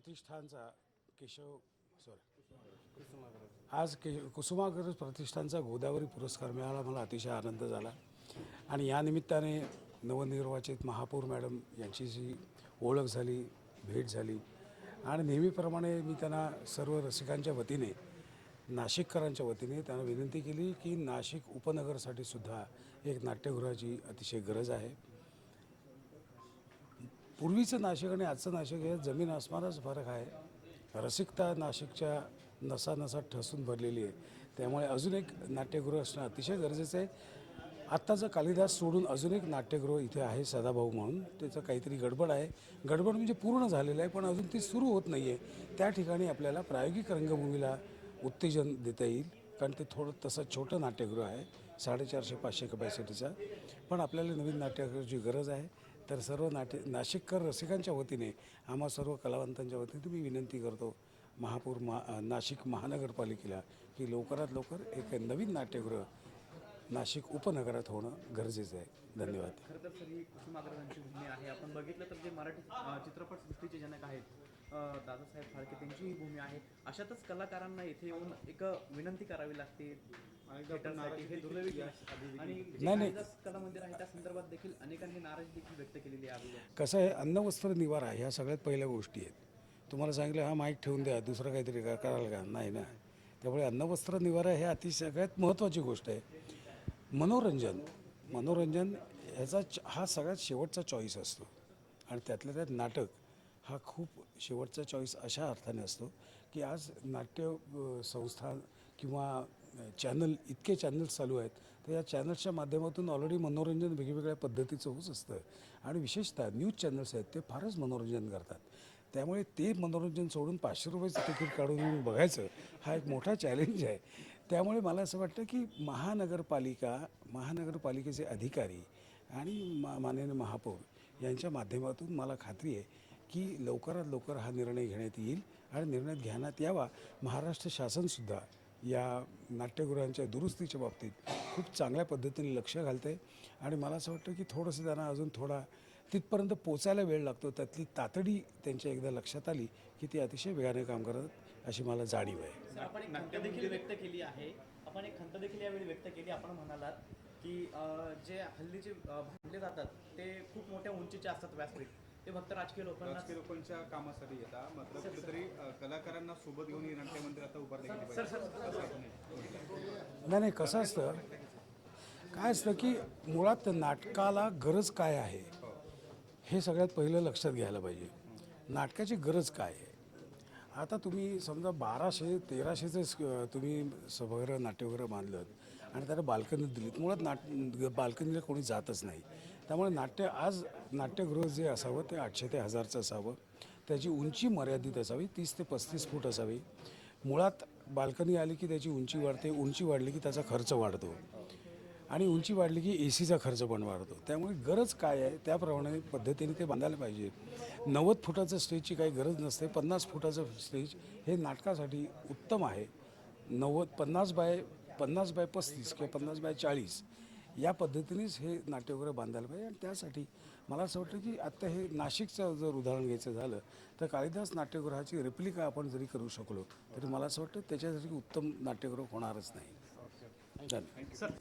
प्रतिष्ठानचा आज कुसुमाग्रज प्रतिष्ठानचा गोदावरी पुरस्कार मिळाला. मला अतिशय आनंद झाला आणि या निमित्ताने नवनिर्वाचित महापौर मॅडम यांची ओळख झाली, भेट झाली आणि नेहमीप्रमाणे मी त्यांना सर्व रसिकांच्या वतीने, नाशिककरांच्या वतीने त्यांना विनंती केली की नाशिक उपनगरसाठी सुद्धा एक नाट्यगृहाची अतिशय गरज आहे. पूर्वीचं नाशिक आणि आजचं नाशिक हे जमीन आसमानच फरक आहे. रसिकता नाशिकच्या नसानसात ठसून भरलेली आहे. त्यामुळे अजून एक नाट्यगृह असणं अतिशय गरजेचं आहे. आत्ताचं कालिदास सोडून अजून एक नाट्यगृह इथे आहे सदाभाऊ म्हणून. त्याचं काहीतरी गडबड आहे. गडबड म्हणजे पूर्ण झालेलं आहे पण अजून ती सुरू होत नाही आहे. त्या ठिकाणी आपल्याला प्रायोगिक रंगभूमीला उत्तेजन देता येईल, कारण ते थोडं तसं छोटं नाट्यगृह आहे, 450-500 कपॅसिटीचं. पण आपल्याला नवीन नाट्यगृहाची गरज आहे. तर सर्व नाशिककर रसिकांच्या वतीने, आम्हा सर्व कलावंतांच्या वतीने मी विनंती करतो नाशिक महानगरपालिकेला की लवकरात लवकर एक नवीन नाट्यगृह नाशिक उपनगरात होणं गरजेचं आहे. धन्यवाद. खरं तर सर ही कुसुमाग्रजांची भूमी आहे. आपण बघितलं तर जे मराठी चित्रपटसृष्टीचे जनक आहेत दादासाहेब फाळके त्यांची ही भूमी आहे. अशातच कलाकारांना इथे येऊन एक विनंती करावी लागते. हे दुर्दैवी आणि कला मंदिर आहे त्या संदर्भात देखील अनेकांनी नाराजी देखील व्यक्त केलेली आहे. कसं आहे, अन्न वस्त्र निवारा ह्या सगळ्यात पहिल्या गोष्टी आहेत. तुम्हाला सांगितलं हा माईक ठेवून द्या, दुसरं काहीतरी कराल का? नाही ना. त्यामुळे अन्न वस्त्र निवारा हे सगळ्यात महत्त्वाची गोष्ट आहे. मनोरंजन ह्याचा हा सगळ्यात शेवटचा चॉईस असतो आणि त्यातल्या त्यात नाटक हा खूप शेवटचा चॉईस अशा अर्थाने असतो की आज नाट्य संस्था किंवा इतके चॅनल्स चालू आहेत, तर या चॅनल्सच्या माध्यमातून ऑलरेडी मनोरंजन वेगवेगळ्या पद्धतीचं होत असतं आणि विशेषतः न्यूज चॅनल्स आहेत ते फारच मनोरंजन करतात. त्यामुळे ते मनोरंजन सोडून 500 रुपयाचं तिकीट काढून येऊन बघायचं हा एक मोठा चॅलेंज आहे. त्यामुळे मला असं वाटतं की महानगरपालिकेचे अधिकारी आणि माननीय महापौर यांच्या माध्यमातून मला खात्री आहे की लवकरात लवकर हा निर्णय घेण्यात येईल आणि निर्णय घेण्यात यावा. महाराष्ट्र शासनसुद्धा या नाट्यगृहांच्या दुरुस्तीच्या बाबतीत खूप चांगल्या पद्धतीने लक्ष घालतं आहे आणि मला असं वाटतं की थोडंसं त्यांना अजून थोडा तिथपर्यंत पोचायला वेळ लागतो. त्यातली तातडी त्यांच्या एकदा लक्षात आली की ते अतिशय वेगाने काम करतात अशी मला जाणीव आहे. आपण एक खंत देखील व्यक्त केली आहे. यावेळी व्यक्त केली. आपण म्हणालात की जे हल्लीचे भांडले जातात ते खूप मोठ्या उंचीचे असतात व्यासपीठ, ते फक्त राजकीय लोकांच्या कामासाठी येतात. मात्र कुठेतरी कलाकारांना सोबत घेऊन ही नाट्यमंदिर आता उभारले गेले नाही. कसं असतं, काय असतं की मुळात नाटकाला गरज काय आहे हे सगळ्यात पहिलं लक्षात घ्यायला पाहिजे. नाटकाची गरज काय आहे? आता तुम्ही समजा 1200-1300चं तुम्ही सभागृह नाट्यगृह बांधलं आणि त्याला बाल्कनी दिलीत. मुळात बाल्कनीला कोणी जातच नाही. त्यामुळे आज नाट्यगृह जे असावं ते 800 ते 1000चं असावं. त्याची उंची मर्यादित असावी, 30 ते 35 फूट असावी. मुळात बाल्कनी आली की त्याची उंची वाढते, उंची वाढली की त्याचा खर्च वाढतो आणि उंची वाढली की ACचा खर्च पण वाढतो. त्यामुळे गरज काय आहे त्याप्रमाणे पद्धतीने ते बांधायला पाहिजे. 90 फुटाचं स्टेजची काही गरज नसते. 50 फुटाचं स्टेज हे नाटकासाठी उत्तम आहे. 50 बाय 35 किंवा 50 बाय 40 या पद्धतीनेच हे नाट्यगृह बांधायला पाहिजे. आणि त्यासाठी मला असं वाटतं की आत्ता हे नाशिकचं जर उदाहरण घ्यायचं झालं तर कालिदास नाट्यगृहाची रेप्लिका आपण जरी करू शकलो तरी मला असं वाटतं त्याच्यासाठी उत्तम नाट्यगृह होणारच नाही. धन्यवाद.